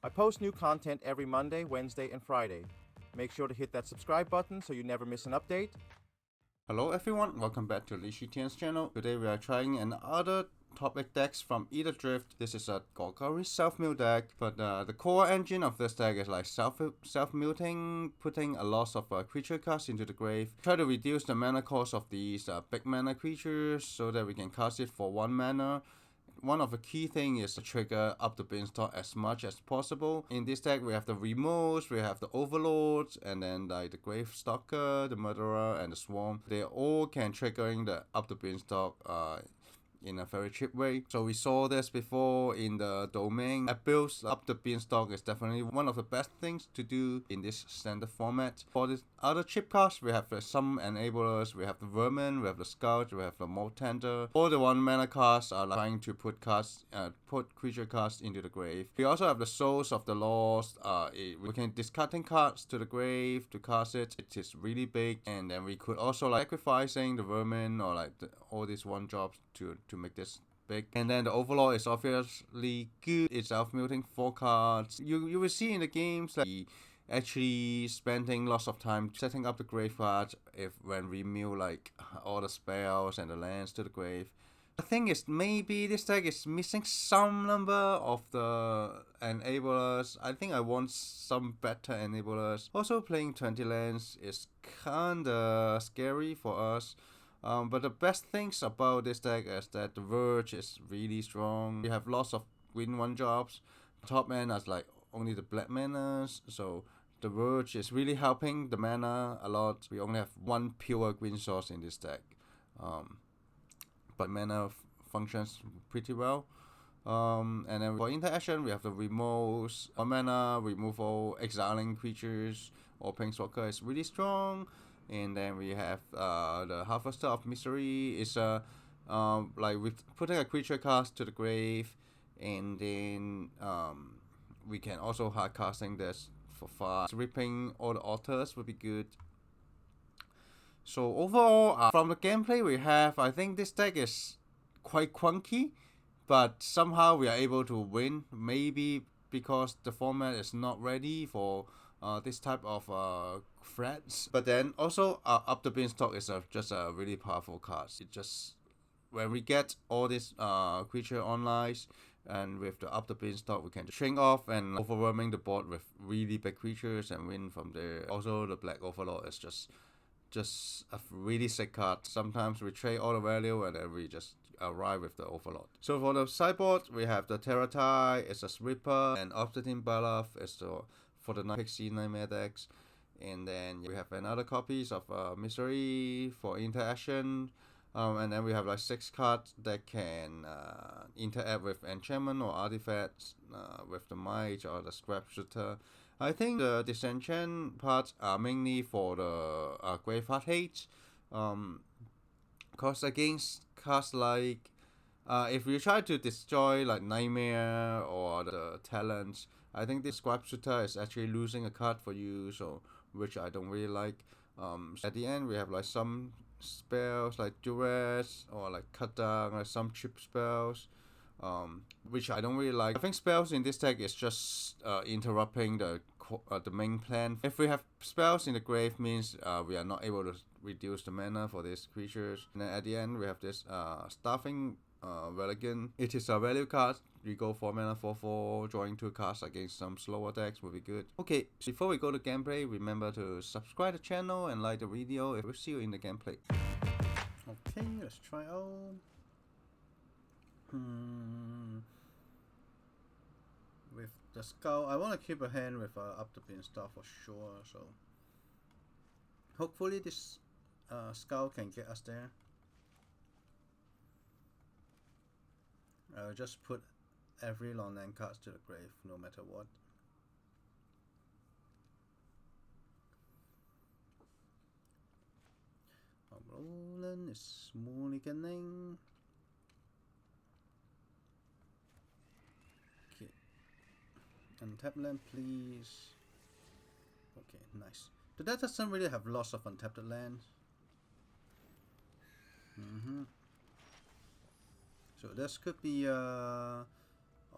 I post new content every Monday, Wednesday, and Friday. Make sure to hit that subscribe button so you never miss an update. Hello everyone, welcome back to Li Tian's channel. Today we are trying another topic decks from Aetherdrift. This is a Golgari Self-Mill deck, but the core engine of this deck is like self-milling, putting a lot of creature cards into the grave. Try to reduce the mana cost of these big mana creatures so that we can cast it for 1 mana. One of the key things is to trigger up the beanstalk as much as possible. In this deck, we have the removes, we have the overlords, and then like the grave stalker, the murderer, and the swarm. They all can triggering the up the beanstalk in a very cheap way. So we saw this before in the domain. Builds up the beanstalk is definitely one of the best things to do in this standard format. For the other cheap cards, we have some enablers, we have the vermin, we have the scout, we have the mold tender. All the 1 mana cards are trying to put creature cards into the grave. We also have the souls of the lost. We can discarding cards to the grave to cast it. It is really big, and then we could also like sacrificing the vermin or like all these 1-drops to make this big. And then the overlord is obviously good. It's self-milling 4 cards. You will see in the games that actually spending lots of time setting up the graveyard when we mill like all the spells and the lands to the grave. The thing is, maybe this deck is missing some number of the enablers. I think I want some better enablers. Also, playing 20 lands is kinda scary for us. But the best things about this deck is that the Verge is really strong. You have lots of green 1-drops. Top mana is like only the black manas, so the Verge is really helping the mana a lot. We only have 1 pure green source in this deck, but mana functions pretty well. And then for interaction, we have the removes, 1 mana removal, exiling creatures or planeswalker is really strong. And then we have the Harvester of Misery is like with putting a creature cast to the grave, and then we can also hard casting this for 5. Ripping all the altars would be good. So overall, from the gameplay we have, I think this deck is quite clunky, but somehow we are able to win. Maybe because the format is not ready for this type of threats. But then also up the beanstalk is just a really powerful card. It just, when we get all this creature online and with the up the beanstalk, we can shrink off and overwhelming the board with really big creatures and win from there. Also the black overlord is just a really sick card. Sometimes we trade all the value and then we just arrive with the overlord. So for the sideboard, we have the Terratai, it's a Sweeper, and Obsidian Balaf is for the Pixie Nightmare decks. And then we have another copies of Misery for interaction. And then we have like 6 cards that can interact with enchantment or artifacts with the mage or the scrap shooter. I think the disenchant parts are mainly for the graveyard hate. Cause against cards like if you try to destroy like Nightmare or the Talents, I think this scrap shooter is actually losing a card for you, so which I don't really like. At the end we have like some spells like Duress or like Cut Down, like some cheap spells, which I don't really like. I think spells in this deck is just interrupting the main plan. If we have spells in the grave, means we are not able to reduce the mana for these creatures. And then at the end we have this Staffing Religion. It is a value card. We go for mana 4/4, drawing 2 cards against some slower decks will be good. Okay, before we go to gameplay, remember to subscribe to the channel and like the video. We'll see you in the gameplay. Okay, let's try out. With the Skull, I want to keep a hand with up the beanstalk for sure, so hopefully this Skull can get us there. I'll just put every long land cards to the grave, no matter what. Rolling is mulliganing. Okay. Untap land, please. Okay, nice. But that doesn't really have lots of untapped lands. So this could be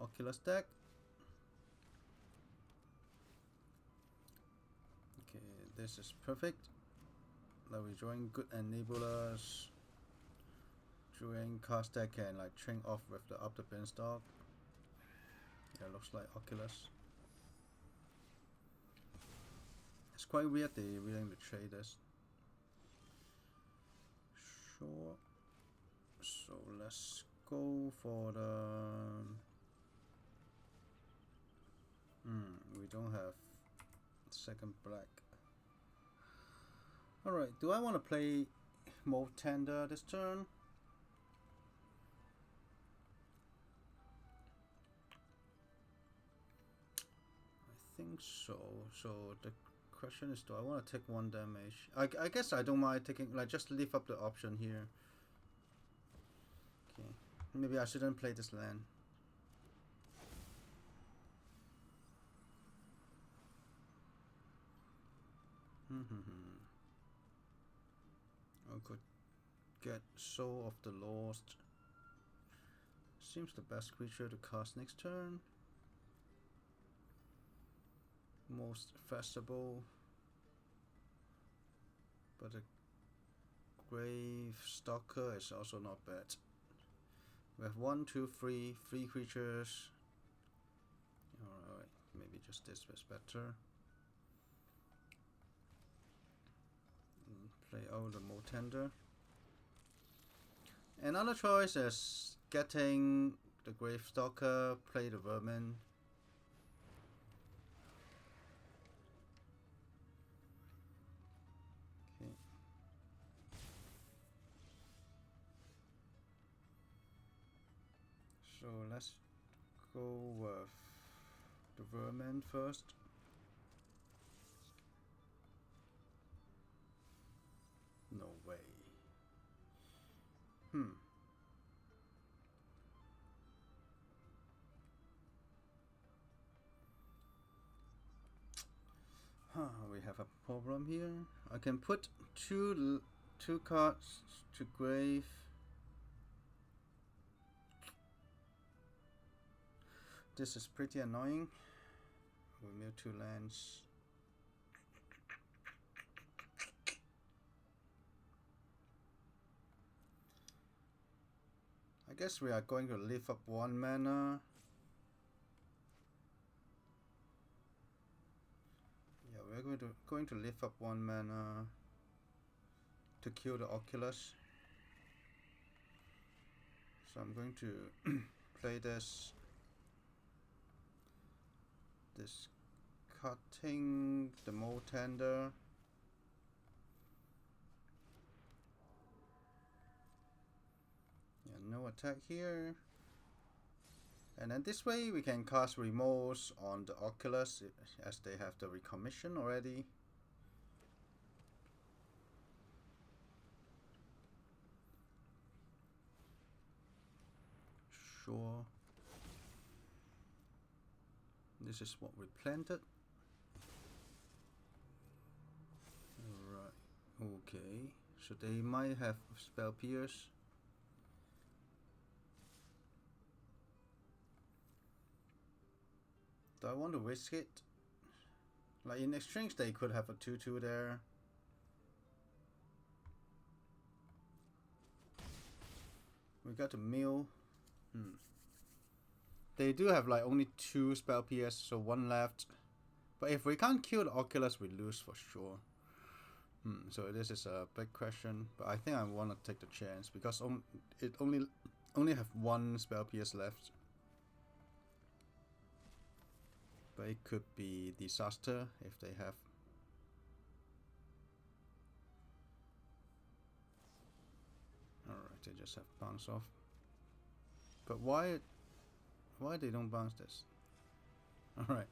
Oculus deck. this is perfect. Now we're drawing good enablers. Drawing cast that can like train off with the up the beanstalk. Yeah, looks like Oculus. It's quite weird they're willing to trade this. Sure. So let's go for the. We don't have second black. Alright, do I want to play more tender this turn? I think so. So the question is, do I want to take 1 damage? I guess I don't mind taking, like, just leave up the option here. Okay, maybe I shouldn't play this land. I could get Soul of the Lost. Seems the best creature to cast next turn. Most festival. But the Grave Stalker is also not bad. We have 1, 2, 3 creatures. Alright, maybe just this was better. Play out the Motender. Another choice is getting the Grave Stalker, play the Vermin. Okay. So let's go with the Vermin first. No way. We have a problem here. I can put two cards to grave. This is pretty annoying. We mill 2 lands. I guess we are going to leave up 1 mana. Yeah, we're going to leave up 1 mana to kill the Oculus. So I'm going to play this cutting the Motender. No attack here, and then this way we can cast Remorse on the Oculus as they have the recommission already. Sure. This is what we planted. Alright, okay. So they might have Spell Pierce. Do I want to risk it? Like in exchange they could have a 2/2 there. We got a mill. They do have like only 2 spell PS, so 1 left. But if we can't kill the Oculus, we lose for sure. So this is a big question, but I think I want to take the chance because it only have 1 spell PS left. But it could be disaster if they have. Alright, they just have bounce off. But why they don't bounce this? Alright.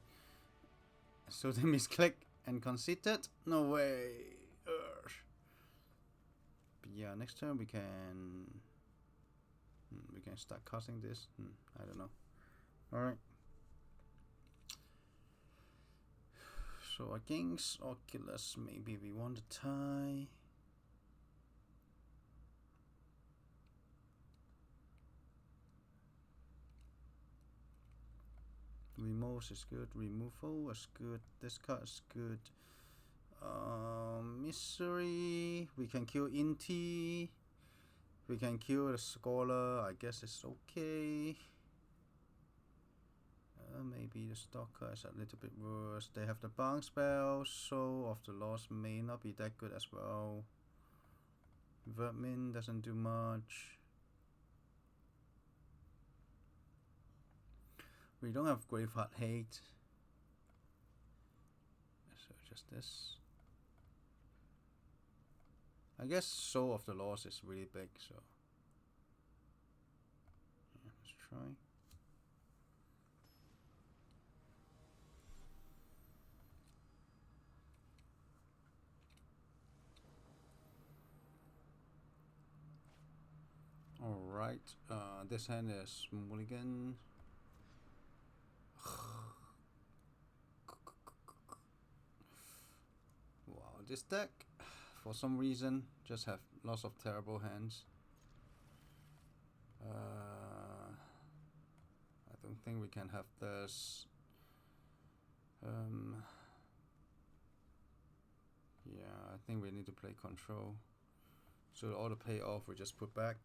So they misclick and conceded? No way. Urgh. But yeah, next turn we can start casting this. I don't know. Alright. So against Oculus, maybe we want to tie. Remorse is good. Removal is good. This card is good. Misery. We can kill Inti. We can kill the Scholar. I guess it's okay. Maybe the Stalker is a little bit worse. They have the bounce spell. Soul of the Lost may not be that good as well. Vermin doesn't do much. We don't have Graveheart Hate. So just this. I guess Soul of the Lost is really big, so yeah, let's try. Alright, this hand is Mulligan. Wow, this deck, for some reason, just have lots of terrible hands. I don't think we can have this. Yeah, I think we need to play control. So all the payoff we just put back.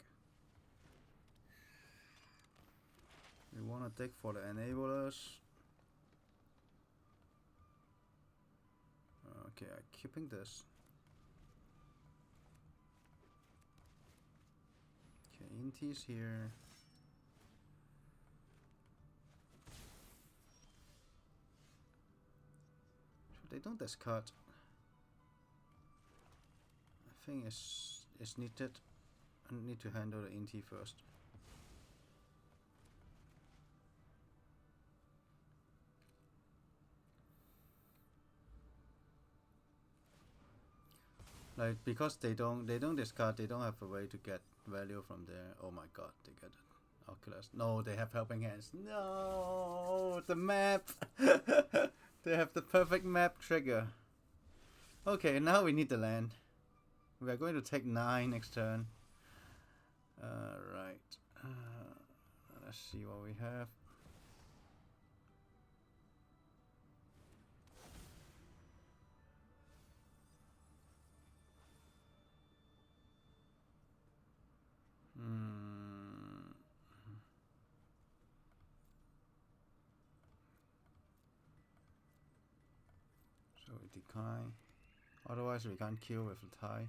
We want to dig for the enablers. Okay, I'm keeping this. Okay, Inti's here. So they don't discard. I think it's needed. I need to handle the Inti first. Like, because they don't discard, they don't have a way to get value from there. Oh my god, they get it. Oculus. No, they have helping hands. No, the map. They have the perfect map trigger. Okay, now we need the land. We are going to take 9 next turn. Right. Let's see what we have. So we decline. Otherwise we can't kill with a tie.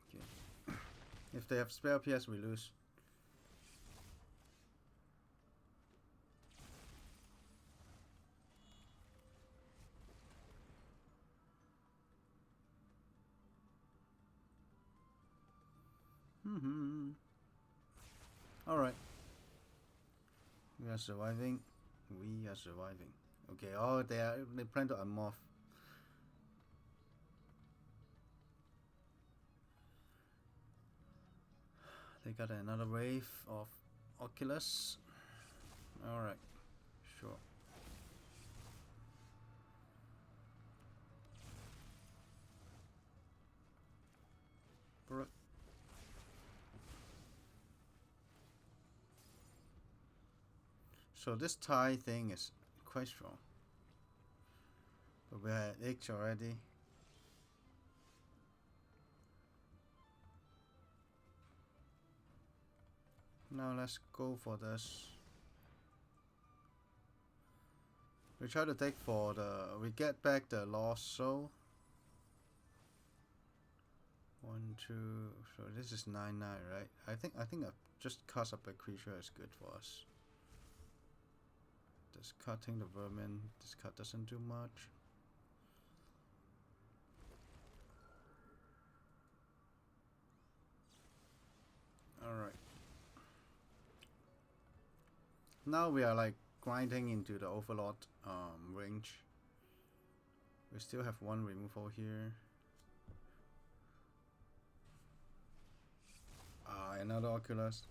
Okay. If they have spell PS, we lose. Alright. We are surviving. We are surviving. Okay, oh, they plan to unmorph. They got another wave of Oculus. Alright, sure. Alright. So this tie thing is quite strong. But we had H already. Now let's go for this. We try to take for the. We get back the lost soul. 1, 2. So this is 9/9, right? I think just cast up a creature is good for us. Discarding the vermin. This card doesn't do much. Alright. Now we are like grinding into the Overlord range. We still have one removal here. Another Oculus.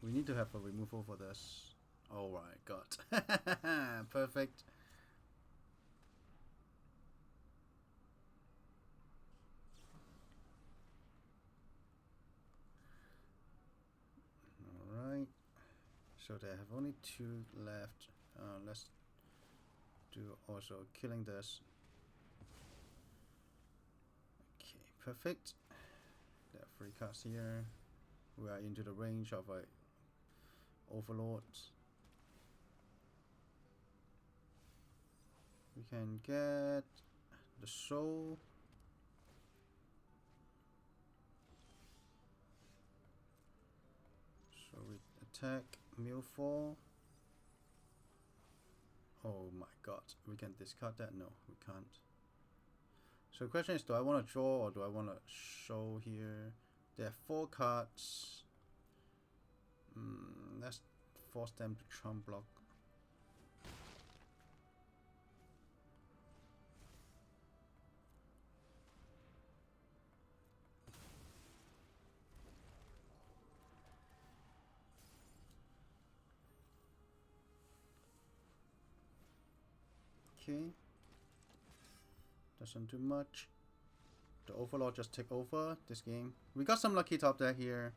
We need to have a removal for this. Oh my god. Perfect. So they have only 2 left. Let's do also killing this. Okay, perfect. There are 3 cards here. We are into the range of overlords. We can get the soul. So we attack mill 4. Oh my god, we can discard that? No, we can't. So the question is, do I want to draw or do I want to show here? There are 4 cards. Let's force them to trump block. Okay. Doesn't do much. The Overlord just take over this game. We got some lucky top deck here.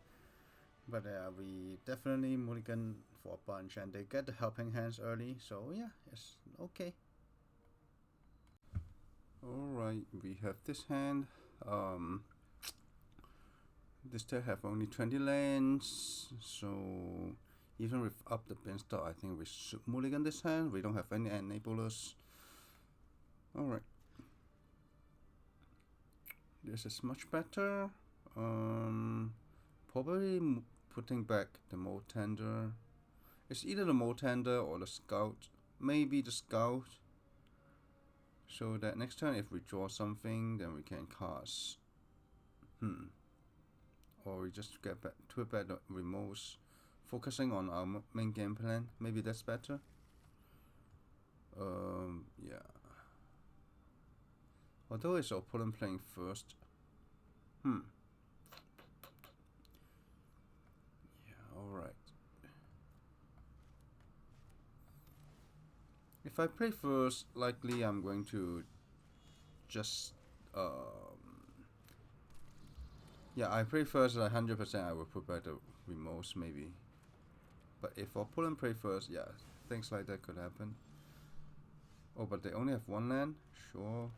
But we definitely mulligan for a bunch. And they get the helping hands early. So yeah, it's okay. Alright, we have this hand. This deck have only 20 lands. So even with up the Beanstalk, I think we should mulligan this hand. We don't have any enablers. Alright. This is much better. Probably putting back the Mold Tender. It's either the Mold Tender or the Scout. Maybe the Scout. So that next turn if we draw something, then we can cast. Or we just get back to the remotes. Focusing on our main game plan. Maybe that's better. Yeah. Although it's opponent playing first. Yeah, alright. If I play first, likely I'm going to just yeah, I play first, like 100% I will put back the remotes maybe. But if opponent play first, yeah, things like that could happen. Oh, but they only have 1 land? Sure.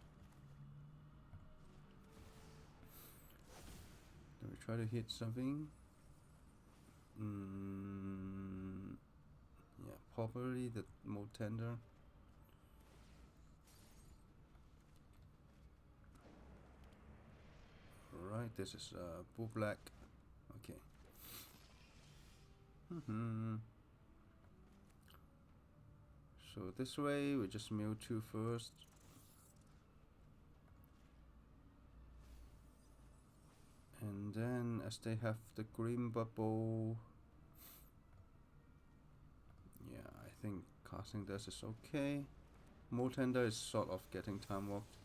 Then we try to hit something. Yeah, probably the Mold Tender. Alright, this is blue black. Okay. So this way we just mill 2 first. And then as they have the green bubble, yeah, I think casting this is okay. Mold Tender is sort of getting time walked.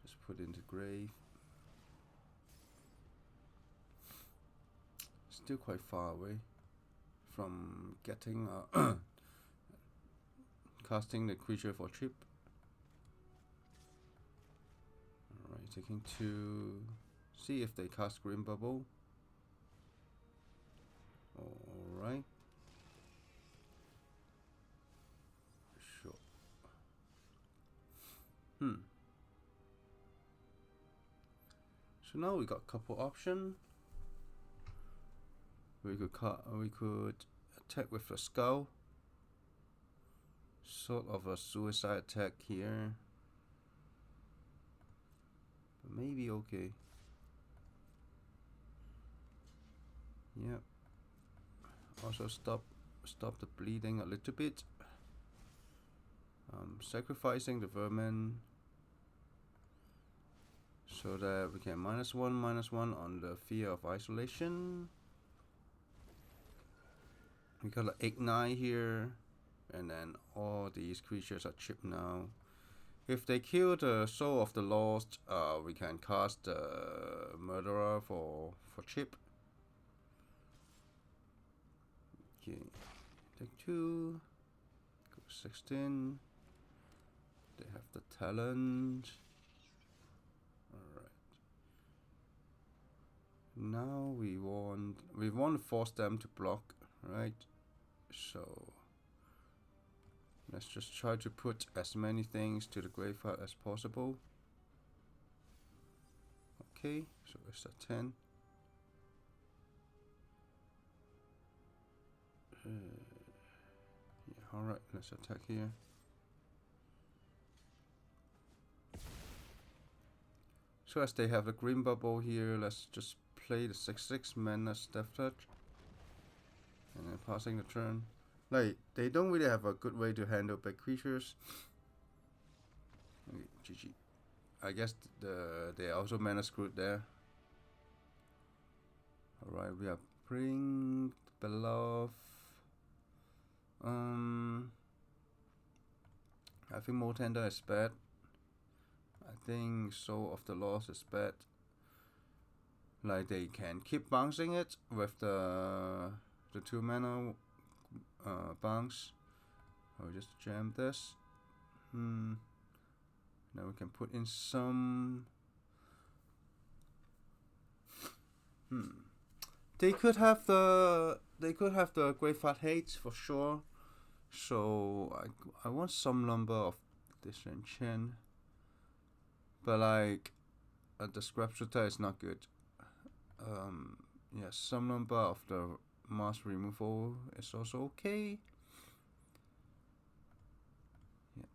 Just put into grave. Still quite far away from getting casting the creature for cheap. Alright, taking 2. See if they cast green bubble. Alright. Sure. So now we got a couple options. We could attack with a skull. Sort of a suicide attack here. But maybe okay. Yep. Also stop the bleeding a little bit. Sacrificing the vermin so that we can -1/-1 on the fear of isolation. We got an Ignite here, and then all these creatures are chipped now. If they kill the Soul of the Lost, we can cast the Murderer for chip. Okay, take 2, go 16. They have the talent. Alright. Now we want to force them to block, Right, so let's just try to put as many things to the graveyard as possible. Okay, so it's a 10. Yeah, alright, let's attack here. So as they have a green bubble here, let's just play the 6/6 mana Death Touch. And then passing the turn. Like, they don't really have a good way to handle big creatures. Okay, GG. I guess they also mana screwed there. Alright, we are bring below. I think more tender is bad. I think Soul of the Lost is bad. Like, they can keep bouncing it with the 2 mana bounce. I'll just jam this. Now we can put in some. They could have the Graveyard Hates for sure. So I want some number of disenchant. But like the scrap shooter is not good. Yeah, some number of the mass removal is also okay. Yeah.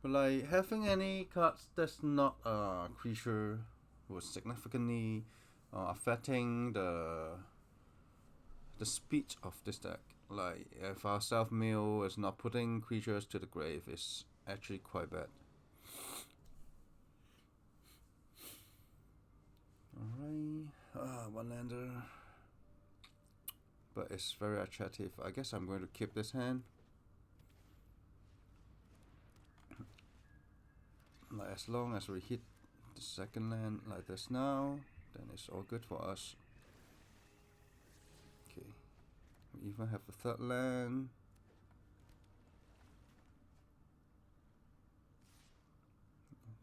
But like having any cards that's not a creature was significantly affecting the speed of this deck. Like if our Self-Mill is not putting creatures to the grave, it's actually quite bad. Alright, one lander. But it's very attractive. I guess I'm going to keep this hand. Like as long as we hit the second land like this now, then it's all good for us. Okay. We even have the third land.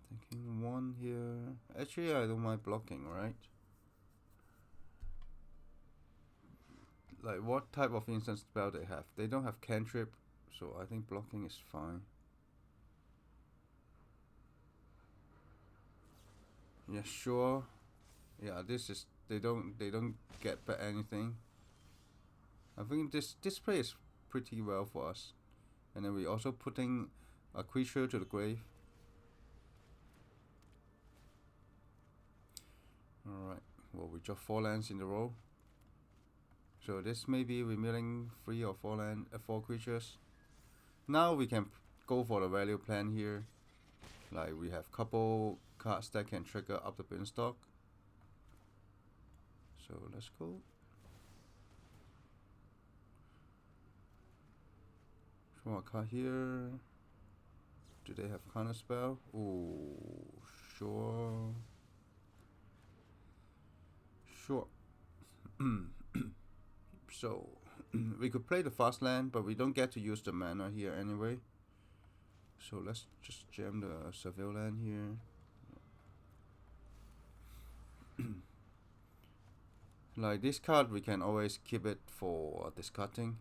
Thinking one here. Actually, I don't mind blocking, right? Like, what type of instant spell they have? They don't have cantrip, so I think blocking is fine. Yeah, sure. Yeah, this is they don't get back anything. I think this play is pretty well for us. And then we also putting a creature to the grave. Alright, well we draw 4 lands in a row. So this may be we're milling 3 or 4 creatures. Now we can go for the value plan here. Like we have couple cards that can trigger up the beanstalk. So let's go. Draw a card here. Do they have counter spell? Oh, sure. Sure. So we could play the fast land, but we don't get to use the mana here anyway. So let's just jam the Seville land here. Like this card, we can always keep it for discarding.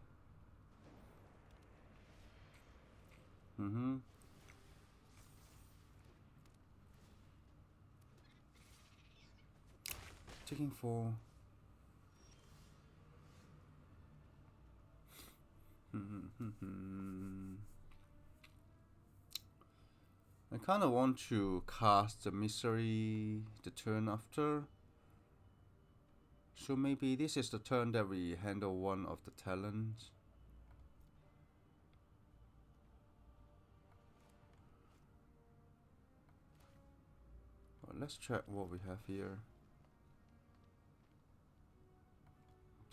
Taking 4. I kind of want to cast the Misery the turn after. So maybe this is the turn that we handle one of the talents. Well, let's check what we have here.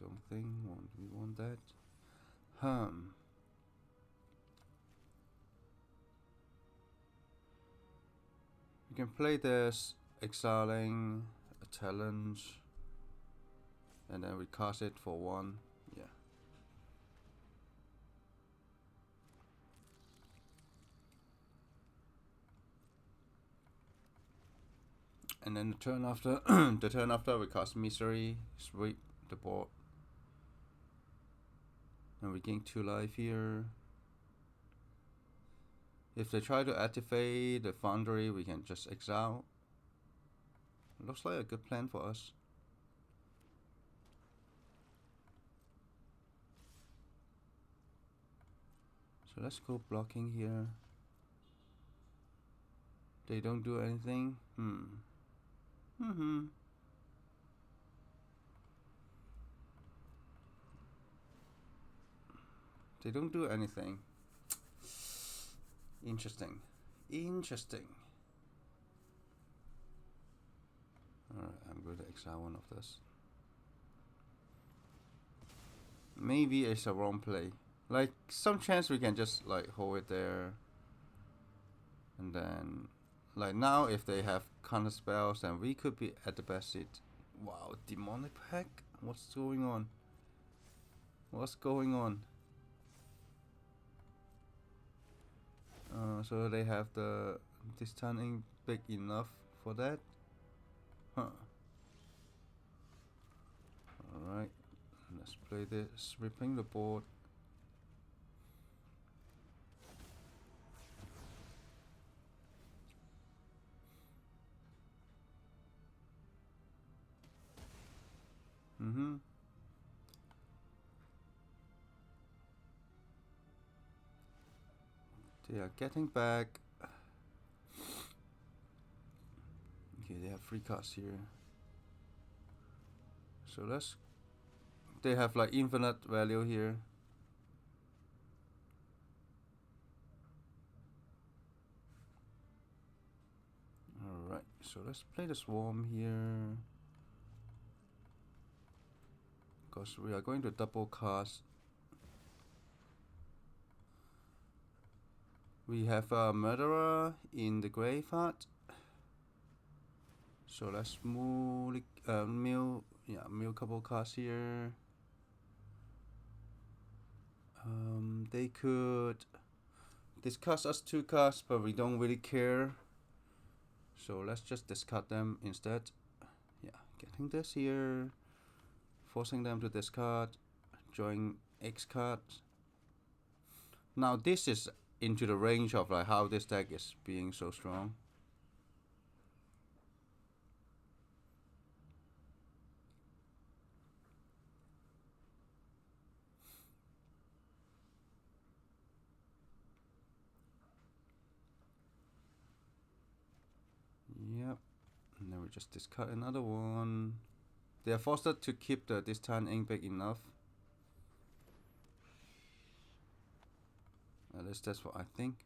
Don't think we want that. You can play this, exiling a talent, and then we cast it for 1. Yeah. And then the turn after, we cast Misery, sweep the board. And we gain 2 life here. If they try to activate the Foundry, we can just exile. Looks like a good plan for us. So let's go blocking here. They don't do anything. They don't do anything. Interesting. Alright, I'm going to exile one of this. Maybe it's a wrong play. Like, some chance we can just like hold it there. And then, like now if they have counter spells, then we could be at the best seat. Wow, demonic pack? What's going on? So they have this turning big enough for that? Huh. Alright, let's play this, ripping the board. They are getting back. Okay, they have 3 cards here. So they have like infinite value here. Alright, so let's play the Swarm here. Because we are going to double cast. We have a Murderer in the graveyard. So let's mill couple cards here. They could discard us 2 cards, but we don't really care. So let's just discard them instead. Yeah, getting this here. Forcing them to discard. Drawing X cards. Now this is into the range of like how this deck is being so strong. Yep, and then we just discard another one. They are forced to keep this turn ink big enough. At least that's what I think.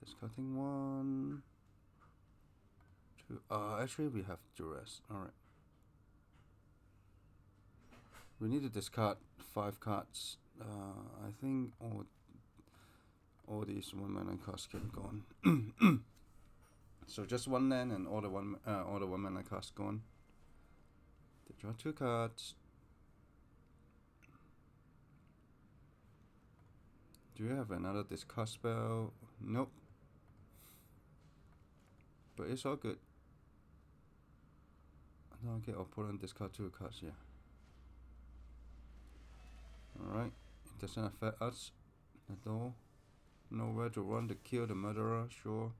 Discarding 1, 2. Actually we have duress. Alright. We need to discard 5 cards. I think all these 1 mana cards can go on. So just 1 land and all the 1 mana cards gone. They draw 2 cards. Do you have another discard spell? Nope. But it's all good. Okay, opponent discard 2 cards, yeah. Alright, it doesn't affect us at all. Nowhere to run to kill the Murderer, sure.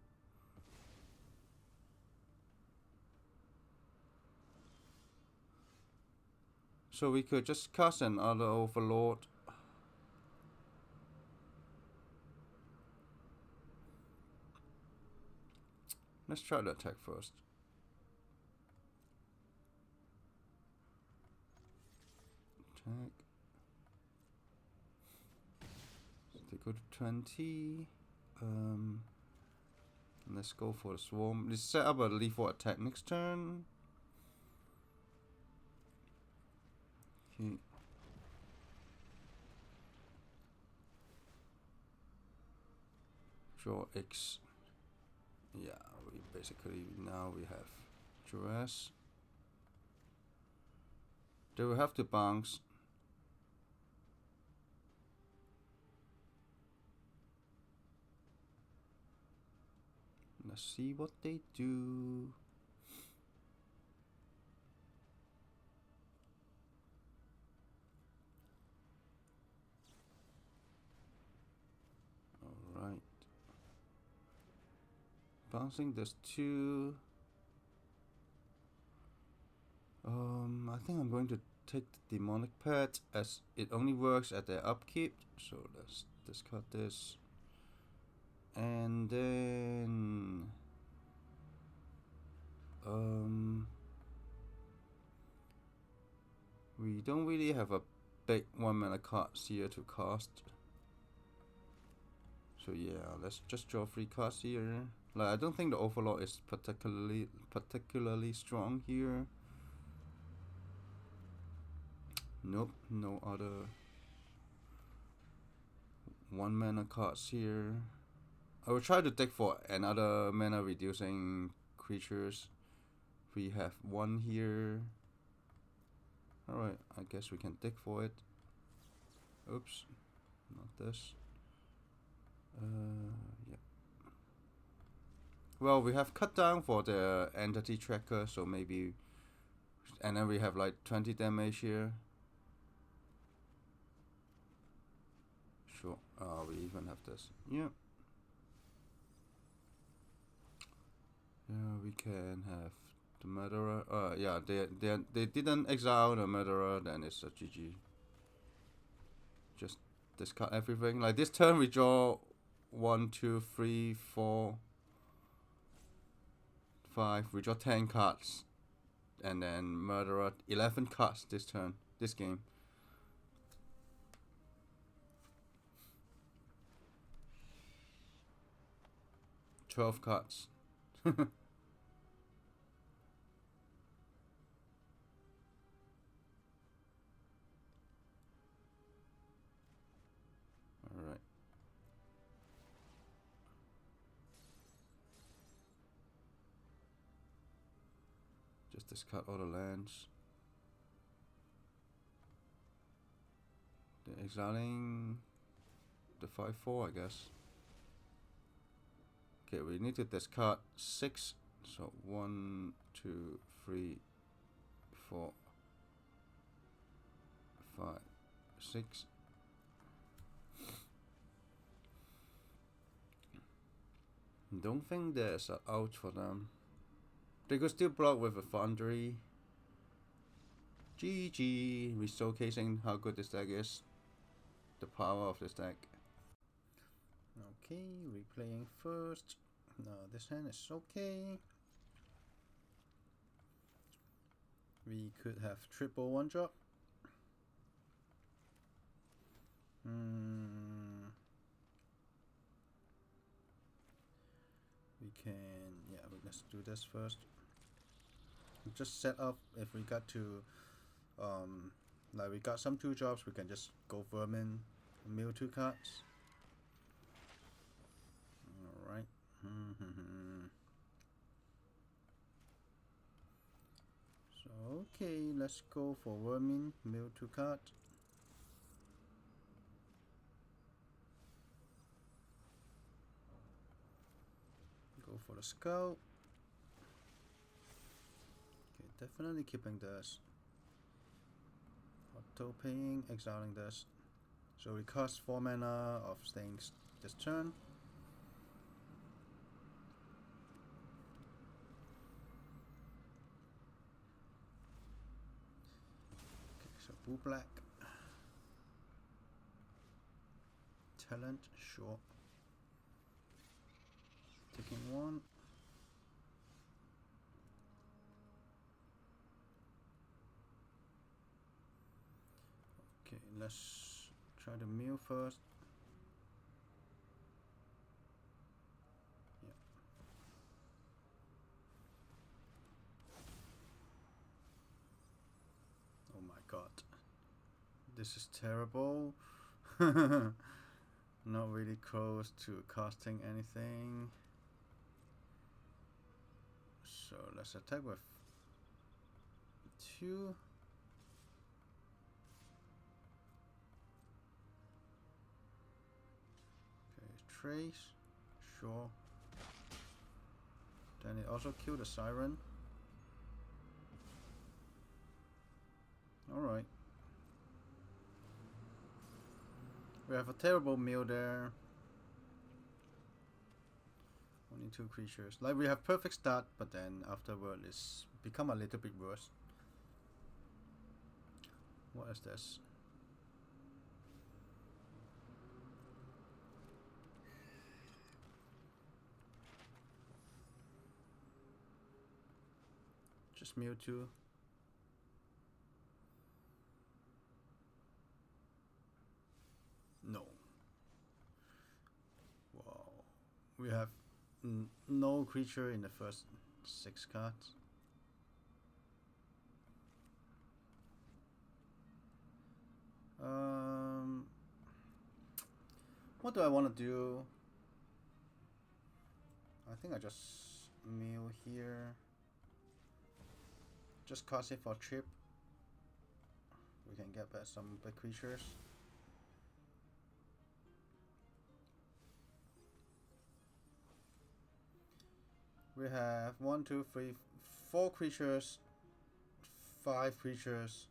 So we could just cast another Overlord. Let's try to attack first. Attack. So they go to 20. Let's go for the Swarm. Let's set up a lethal attack next turn. Okay. Draw X. Yeah, we basically now we have duress. They will have to bounce. Let's see what they do. Alright. Bouncing this 2. I think I'm going to take the demonic pet as it only works at their upkeep. So let's discard this. And then we don't really have a big 1 mana cards here to cast. So yeah, let's just draw 3 cards here. Like, I don't think the Overlord is particularly strong here. Nope, no other 1 mana cards here. I will try to dig for another mana reducing creatures. We have 1 here. Alright, I guess we can dig for it. Oops, not this. Yeah. Well, we have cut down for the entity tracker, so maybe. And then we have like 20 damage here. Sure. We even have this. Yeah. Yeah, we can have the murderer. Yeah, they didn't exile the murderer. Then it's a GG. Just discard everything. Like this turn, we draw 1, 2, 3, 4, 5. We draw 10 cards, and then murderer 11 cards this turn. This game. 12 cards. Alright. Just discard all the lands. They're exiling the 5/4, I guess. Okay, we need to discard 6. So 1, 2, 3, 4, 5, 6. Don't think there's an out for them. They could still block with a Foundry. GG. We're showcasing how good this deck is. The power of this deck. Okay, replaying first. No, this hand is okay. We could have triple 1-drop. We can, yeah, let's do this first. Just set up if we got to, like we got some 2-drops, we can just go Vermin, mill 2 cards. Alright. So, okay, let's go for Vermin, mill 2 cards. Go for the Scout. Okay, definitely keeping this. Auto paying, exiling this. So we cost 4 mana of staying this turn. Okay, so blue black. Talent, sure. Taking 1. Okay, let's try the mill first. Yeah. Oh my god. This is terrible. Not really close to casting anything. So let's attack with 2. Okay, trace, sure. Then it also killed the Siren. Alright. We have a terrible mill there. Only 2 creatures. Like, we have perfect start, but then afterward it's become a little bit worse. What is this? Just Mewtwo. No. Wow. We have no creature in the first 6 cards. What do I want to do? I think I just mill here. Just cast it for chip. We can get back some big creatures. We have 1, 2, 3, 4 creatures, 5 creatures.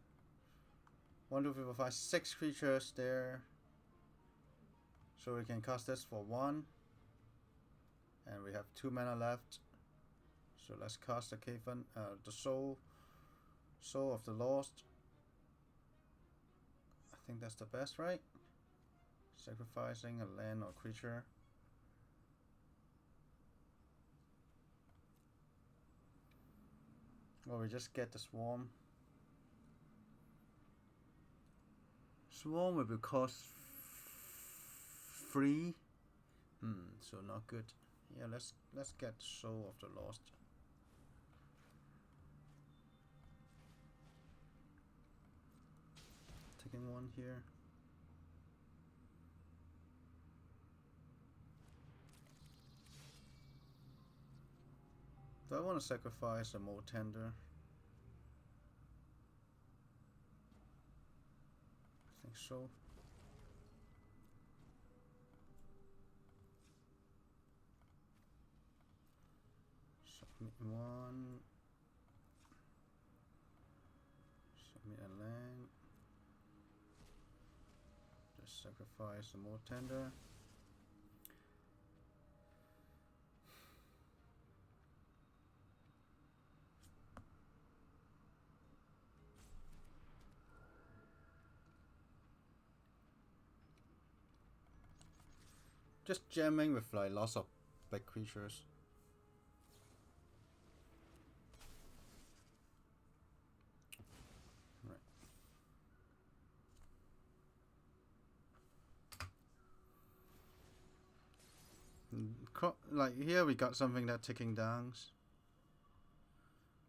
1, 2, 3, 4, 5, 6 creatures there. So we can cast this for 1. And we have 2 mana left. So let's cast the Caven, the Soul of the Lost. I think that's the best, right? Sacrificing a land or creature. Well, we just get the Swarm. Swarm will be cost 3. So not good. Yeah, let's get Soul of the Lost. Taking 1 here. Do I want to sacrifice a more tender? I think so. Submit 1. Submit a land. Just sacrifice a more tender. Just jamming with like lots of big creatures. Right. Like here we got something that taking downs.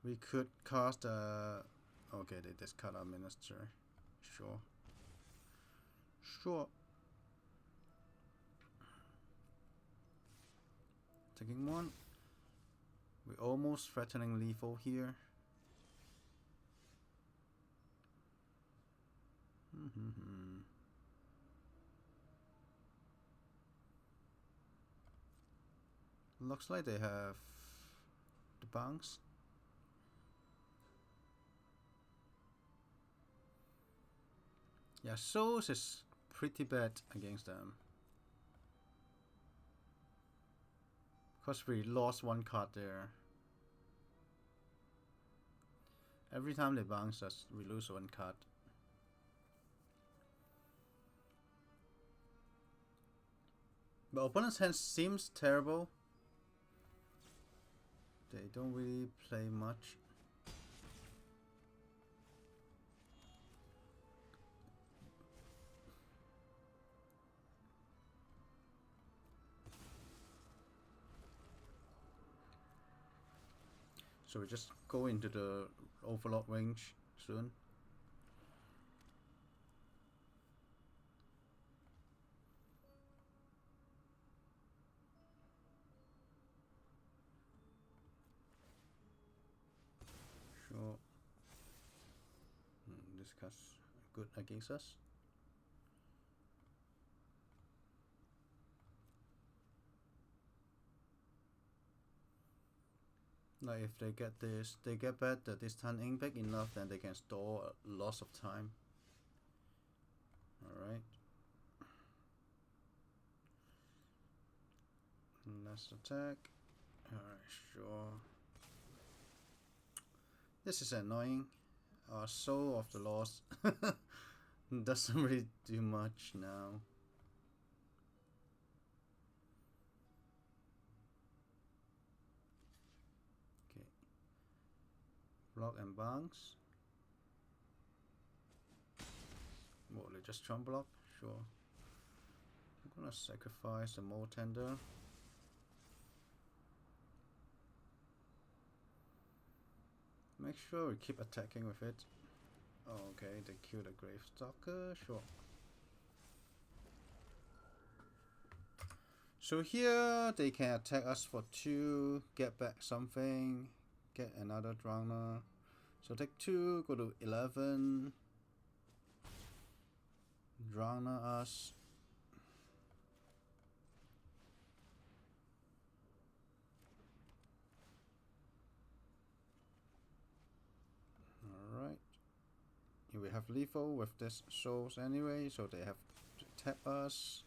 We could cast a... Okay, they discard our minister. Sure. Sure. Taking 1. We're almost threatening lethal here. Looks like they have the bounce. Yeah, Souls is pretty bad against them. Because we lost 1 card there. Every time they bounce us, we lose 1 card. But opponent's hand seems terrible. They don't really play much. So we just go into the Overlord range soon. Sure. This card's good against us. Like if they get this, they get back that this turn ain't big enough, then they can store lots of time. Alright. Let's attack. Alright, sure. This is annoying. Our Soul of the Lost doesn't really do much now. Okay. Block and bounce. Well, they just trump block? Sure. I'm gonna sacrifice the Mole Tender. Make sure we keep attacking with it. Oh, okay, they kill the Gravestalker, sure. So here they can attack us for 2, get back something, get another Drowner. So take 2, go to 11. Drowner us. Alright. We have lethal with this souls anyway, so they have to tap us.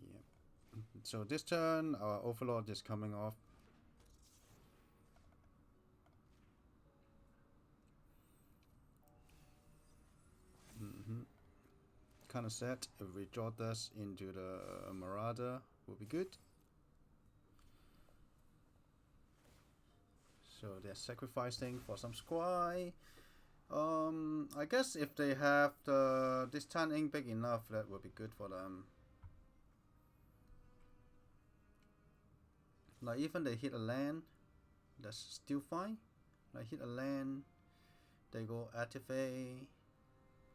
Yep. So this turn our Overlord is coming off. Kind of sad if we draw this into the Marauder would be good. So they're sacrificing for some Squire. I guess if they have the this turn ain't big enough, that would be good for them. Like even they hit a land, that's still fine. Like hit a land, they go activate,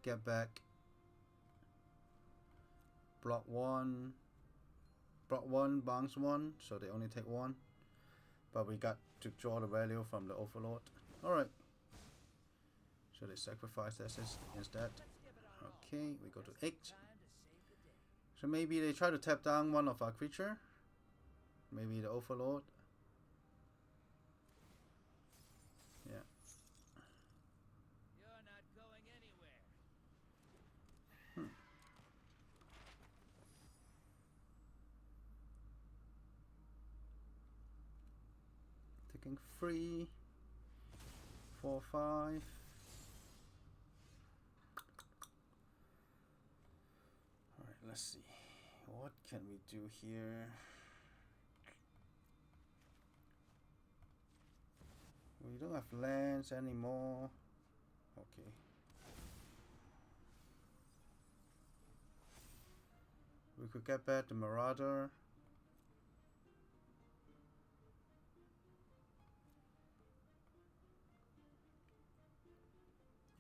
get back, block 1, bounce 1, so they only take 1. But we got to draw the value from the Overlord. Alright. So they sacrifice this instead. Okay, we go to 8. So maybe they try to tap down one of our creature. Maybe the Overlord. Yeah. You're not going anywhere. Taking 3, 4, 5. Alright, let's see. What can we do here? We don't have lands anymore. Okay. We could get back the Marauder.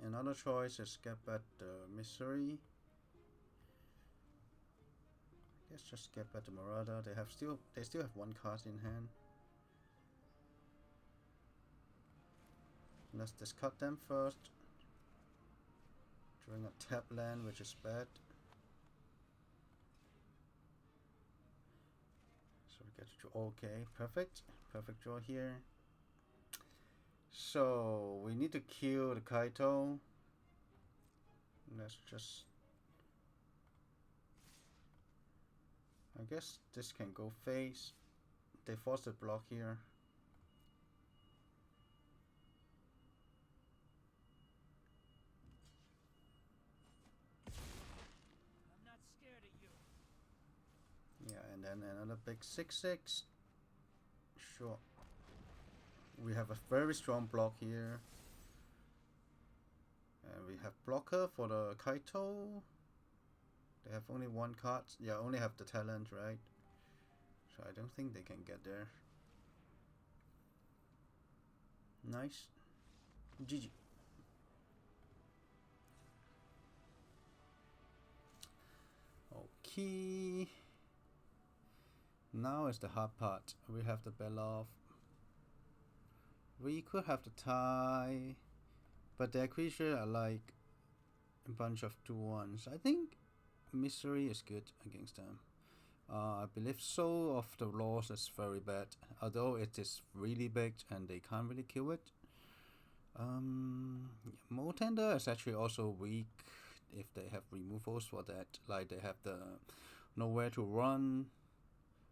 Another choice is get back the Misery. Let's just get back the Marauder. They still have 1 card in hand. Let's discard them first. Drawing a tap land, which is bad. So we get to draw. Okay, perfect. Perfect draw here. So we need to kill the Kaito. Let's just. I guess this can go face. They force the block here. I'm not scared of you. Yeah, and then another big 6/6. Sure. We have a very strong block here. And we have blocker for the Kaito. They have only 1 card. Yeah, only have the talent, right? So I don't think they can get there. Nice. GG. Okay. Now is the hard part. We have the Belov. We could have the tie, but their creatures are like a bunch of 2/1s. I think Misery is good against them. I believe Soul of the Lost is very bad, although it is really big and they can't really kill it. Moltender is actually also weak if they have removals for that. Like they have the Nowhere to Run.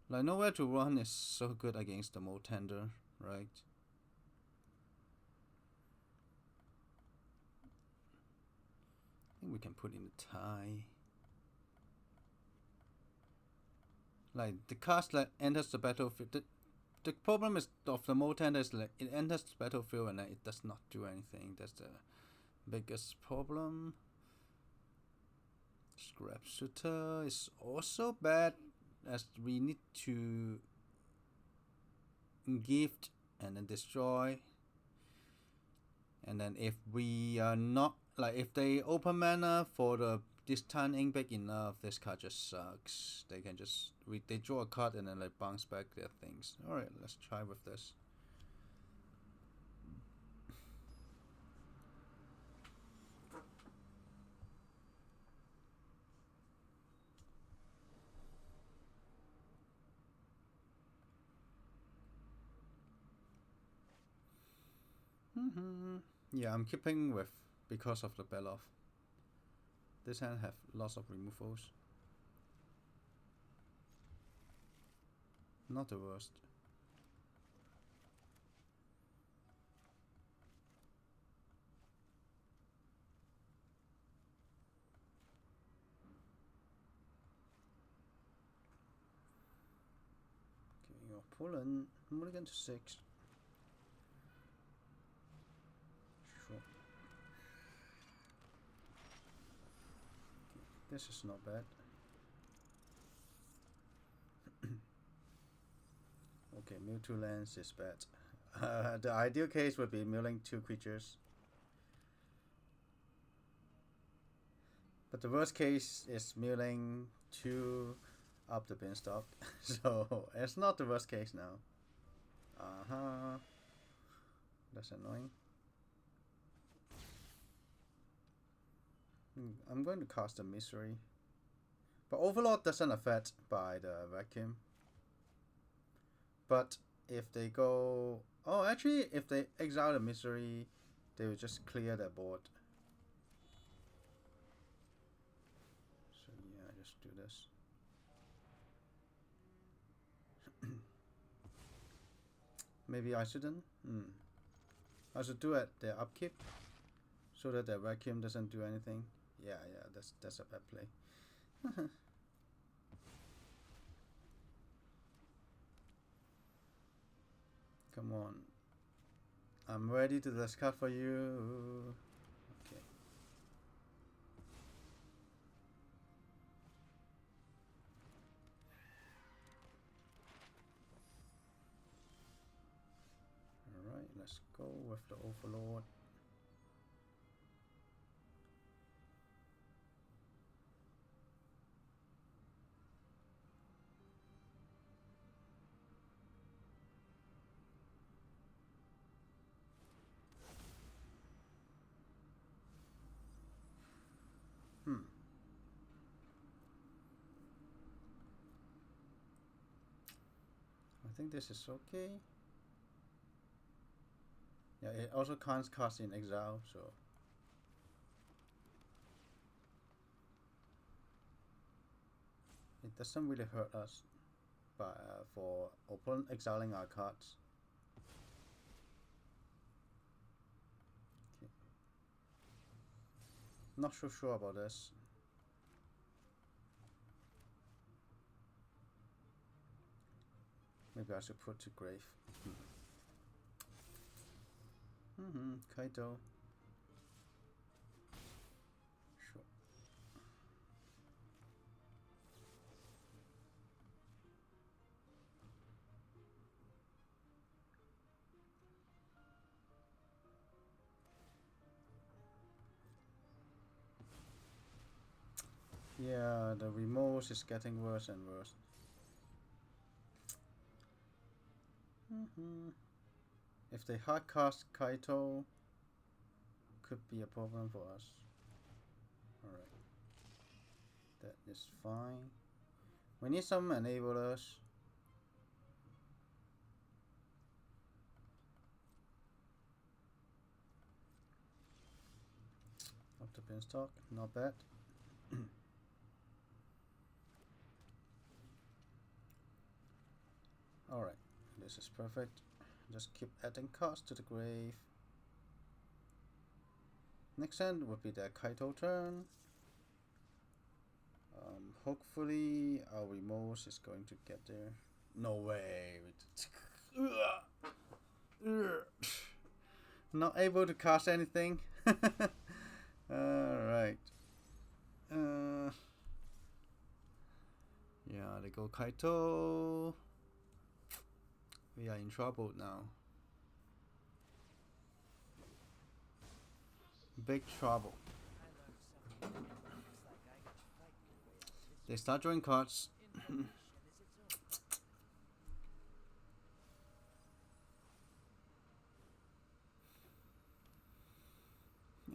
Like Nowhere to Run is so good against the Moltender, right? I think we can put in the tie. Like the cast like enters the battlefield. The problem is of the Moltender is like it enters the battlefield and it does not do anything. That's the biggest problem. Scrap Shooter is also bad as we need to gift and then destroy. And then if we are not like if they open mana for this turn ain't big enough, this card just sucks. They can just they draw a card and then like bounce back their things. Alright, let's try with this. Yeah, I'm keeping with because of the Beloff. This hand have lots of removals. Not the worst. Okay, your opponent mulligan to 6. Sure. Okay, this is not bad. Okay, mill 2 lands is bad. The ideal case would be milling 2 creatures. But the worst case is milling 2 up the beanstalk. So it's not the worst case now. That's annoying. I'm going to cast a Misery. But Overlord doesn't affect by the vacuum. But if they go... Oh, actually, if they exile the Misery, they will just clear their board. So yeah, just do this. Maybe I shouldn't? I should do it their upkeep. So that their vacuum doesn't do anything. Yeah, that's a bad play. Come on. I'm ready to discard for you. Okay. Alright, let's go with the Overlord. I think this is okay. Yeah, it also can't cast in exile, so it doesn't really hurt us for opponent exiling our cards. Okay. Not so sure about this. Maybe I should put to grave. Kaito. Sure. Yeah, the remorse is getting worse and worse. If they hard cast Kaito, could be a problem for us. Alright. That is fine. We need some enablers. Up to Beanstalk, not bad. Alright, this is perfect. Just keep adding cards to the grave. Next turn would be the Kaito turn. Hopefully our remorse is going to get there. No way. Not able to cast anything. Alright. Yeah, they go Kaito. We are in trouble now. Big trouble. They start drawing cards.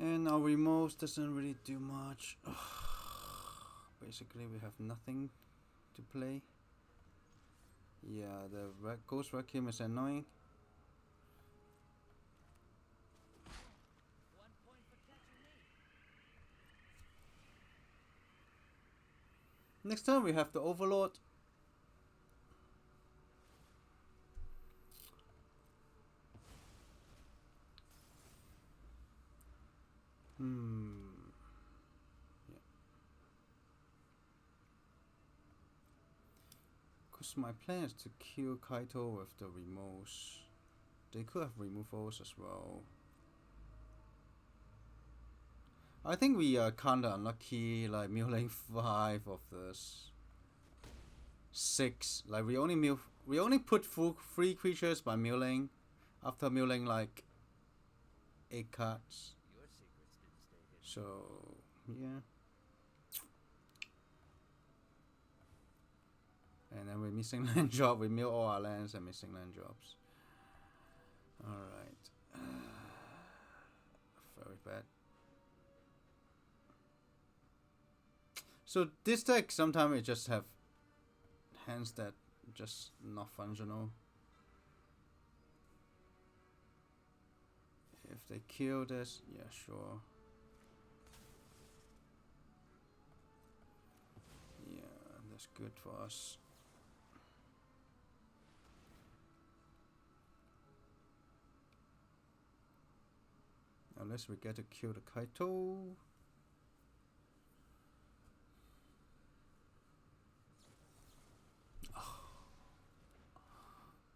And our remorse doesn't really do much. Basically, we have nothing to play. Yeah, the Ghost Vacuum is annoying. Next time we have the Overlord. Yeah. Cause my plan is to kill Kaito with the remorse. They could have removals as well. I think we are kinda unlucky, like milling 5 of this 6. Like we only put full 3 creatures by milling, after milling like 8 cards. So yeah. And then we're missing land drop. We mill all our lands and missing land drops. Alright. Very bad. So this deck sometimes it just have hands that just not functional. If they kill this, yeah, sure. Yeah, that's good for us. Unless we get to kill the Kaito.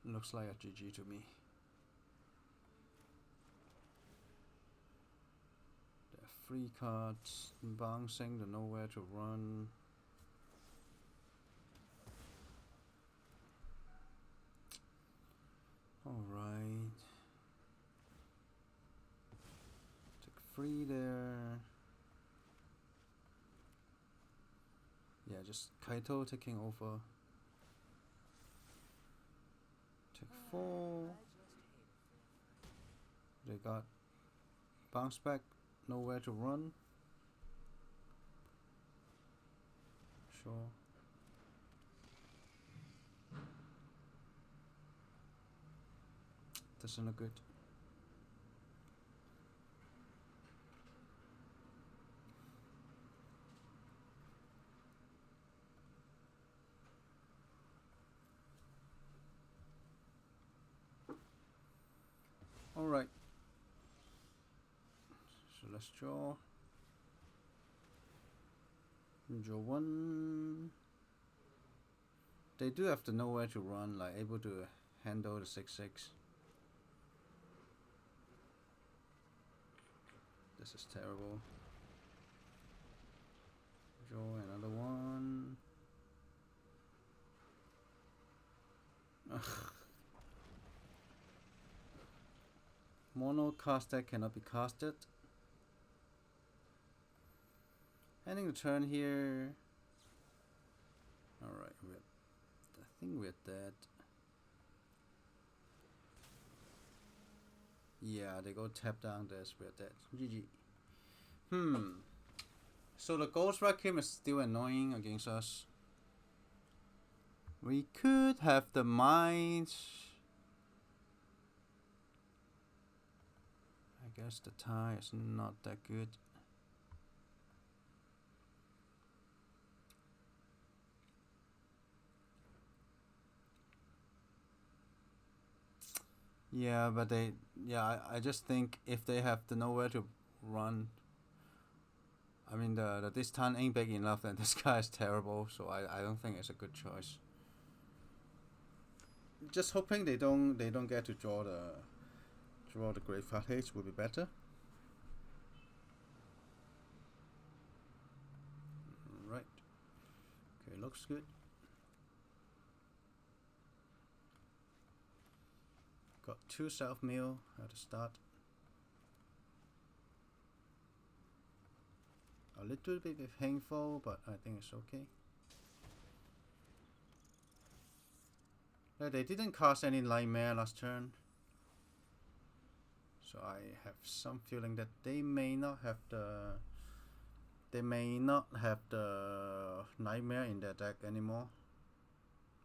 Looks like a GG to me. There are 3 cards bouncing, the nowhere to run. Alright. Took 3 there. Yeah, just Kaito taking over. Take 4. They got bounce back, nowhere to run. Sure. Doesn't look good. Alright. So let's draw. Draw 1. They do have to know where to run, like able to handle the 6/6. This is terrible. Draw another one. Ugh. Mono cast deck cannot be casted. Ending the turn here. Alright, I think we're dead. Yeah, they go tap down this, we're dead. GG. So the Ghost Vacuum is still annoying against us. We could have the mines. I guess the tie is not that good. Yeah, but I just think if they have the nowhere to run, I mean the this town ain't big enough, and this guy is terrible, so I don't think it's a good choice. Just hoping they don't get to draw the Great Fat H would be better. Right. Okay, looks good. Got 2 self-mill at the start. A little bit painful, but I think it's okay. They didn't cast any Nightmare last turn, so I have some feeling that they may not have the Nightmare in their deck anymore.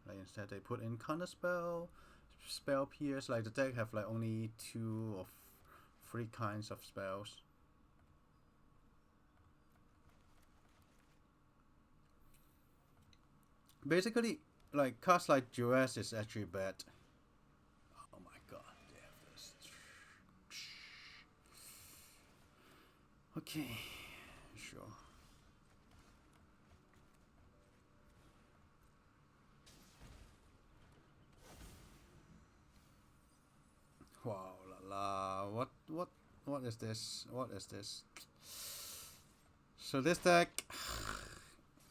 Like instead they put in Counter Spell Pierce. Like the deck have like only 2 or 3 kinds of spells. Basically, like cards like Duress is actually bad. Oh my god, they have this. Okay, sure. Wow, la la. What is this? What is this? So this deck,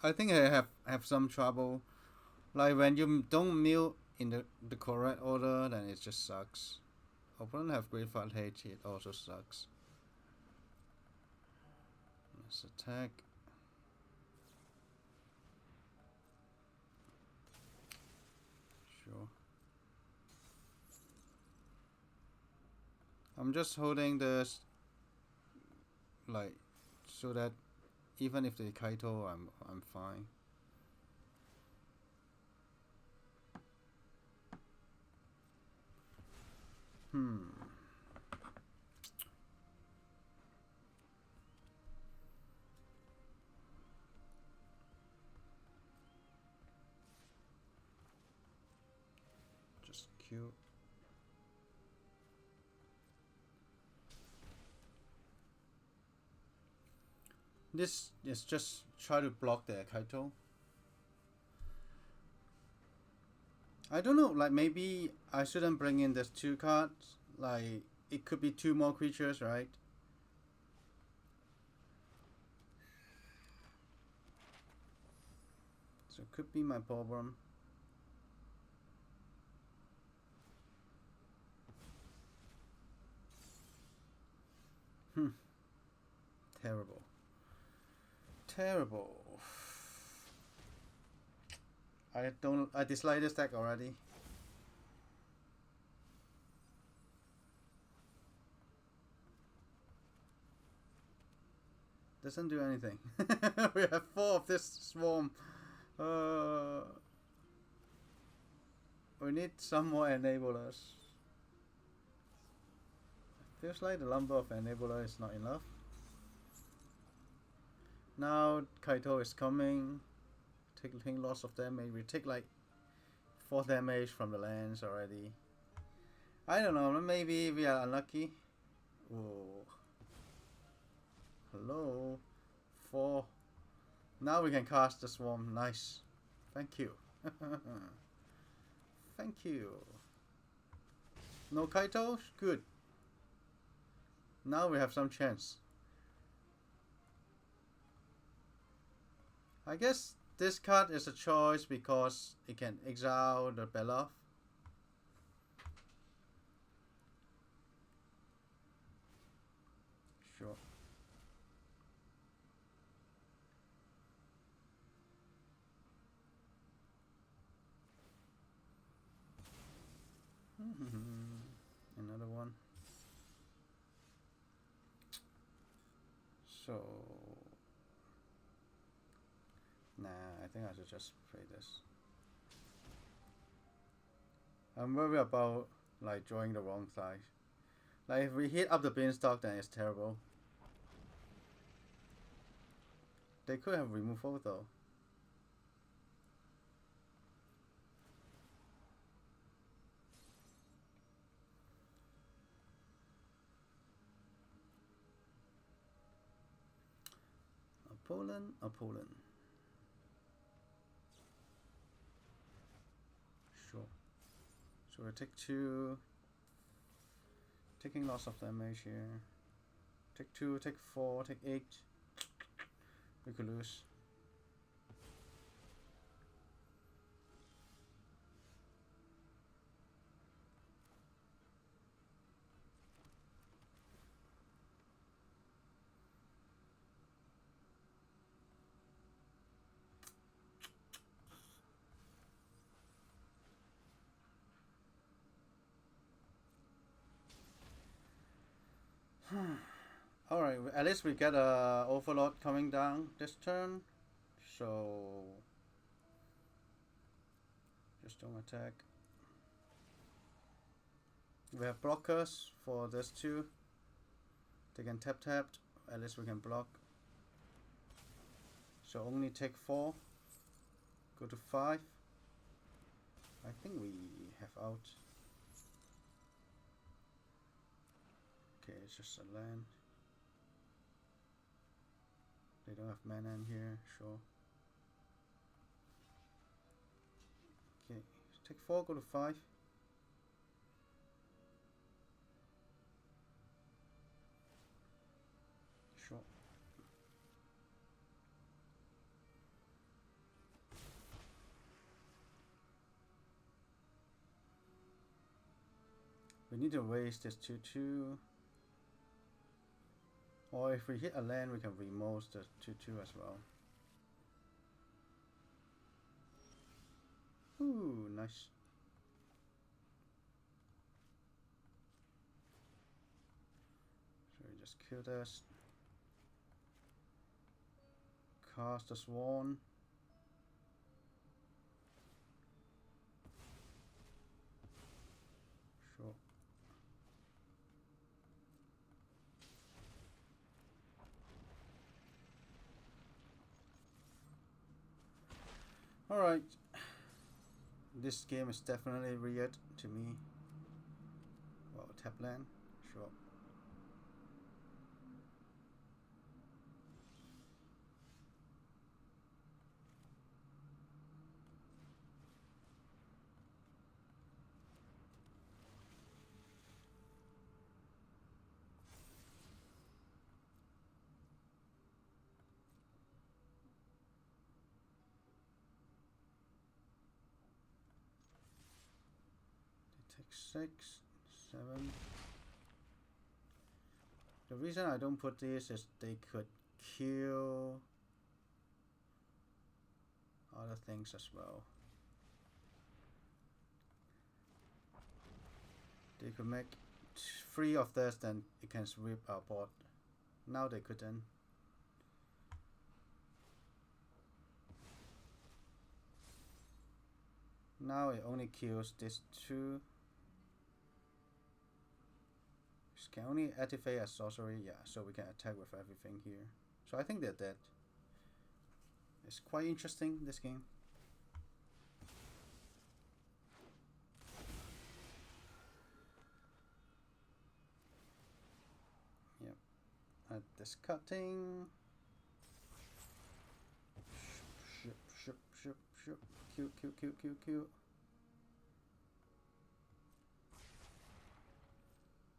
I think I have some trouble. Like when you don't mill in the correct order, then it just sucks. Opponent have Great Fat Hate, it also sucks. Let's attack. Sure. I'm just holding this, like, so that even if they Kaito, I'm fine. Just Q. This is just try to block the Kaito. I don't know, like maybe I shouldn't bring in these 2 cards. Like it could be 2 more creatures, right? So it could be my problem. Terrible. Terrible. I dislike this deck already. Doesn't do anything. We have 4 of this swarm. We need some more enablers. Feels like the number of enabler is not enough. Now Kaito is coming, taking lots of damage. We take like 4 damage from the lands already. I don't know, maybe we are unlucky. Whoa. Hello. 4. Now we can cast the swarm. Nice. Thank you. Thank you. No Kaito? Good. Now we have some chance. I guess this card is a choice because it can exile the Belaf. Sure. Another one. So, nah, I think I should just play this. I'm worried about like drawing the wrong side. Like if we hit up the beanstalk, then it's terrible. They could have removal though. Poland. Sure. So we take 2. Taking lots of damage here. Take 2, take 4, take 8. We could lose. Alright, at least we get a overlord coming down this turn. So just don't attack. We have blockers for this 2. They can tapped. At least we can block. So only take 4. Go to 5. I think we have out. Okay, it's just a land. They don't have mana in here, sure. Okay, take 4, go to 5. Sure. We need to raise this 2/2. Or if we hit a land, we can remove the 2/2 as well. Ooh, nice. So we just kill this. Cast the Swan. Sure. Alright. This game is definitely weird to me. Well, tap land, sure. Take 6, 7. The reason I don't put this is they could kill other things as well. They could make 3 of this, then it can sweep our board. Now they couldn't. Now it only kills this 2. Can only activate a sorcery, yeah, so we can attack with everything here. So I think they're dead. It's quite interesting, this game. Yep. At this cutting. Q.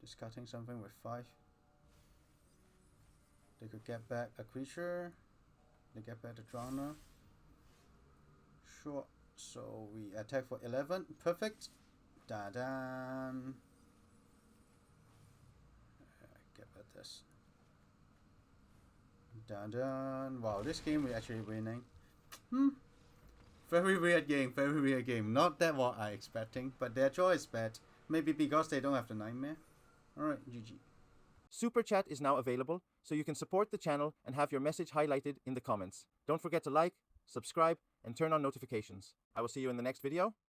Discarding something with 5. They could get back a creature. They get back the Drowner. Sure. So we attack for 11. Perfect. Da-dan. Get back this. Da-dan. Wow, this game we're actually winning. Very weird game. Very weird game. Not that what I expecting, but their draw is bad. Maybe because they don't have the nightmare. Alright, GG. Super Chat is now available, so you can support the channel and have your message highlighted in the comments. Don't forget to like, subscribe, and turn on notifications. I will see you in the next video.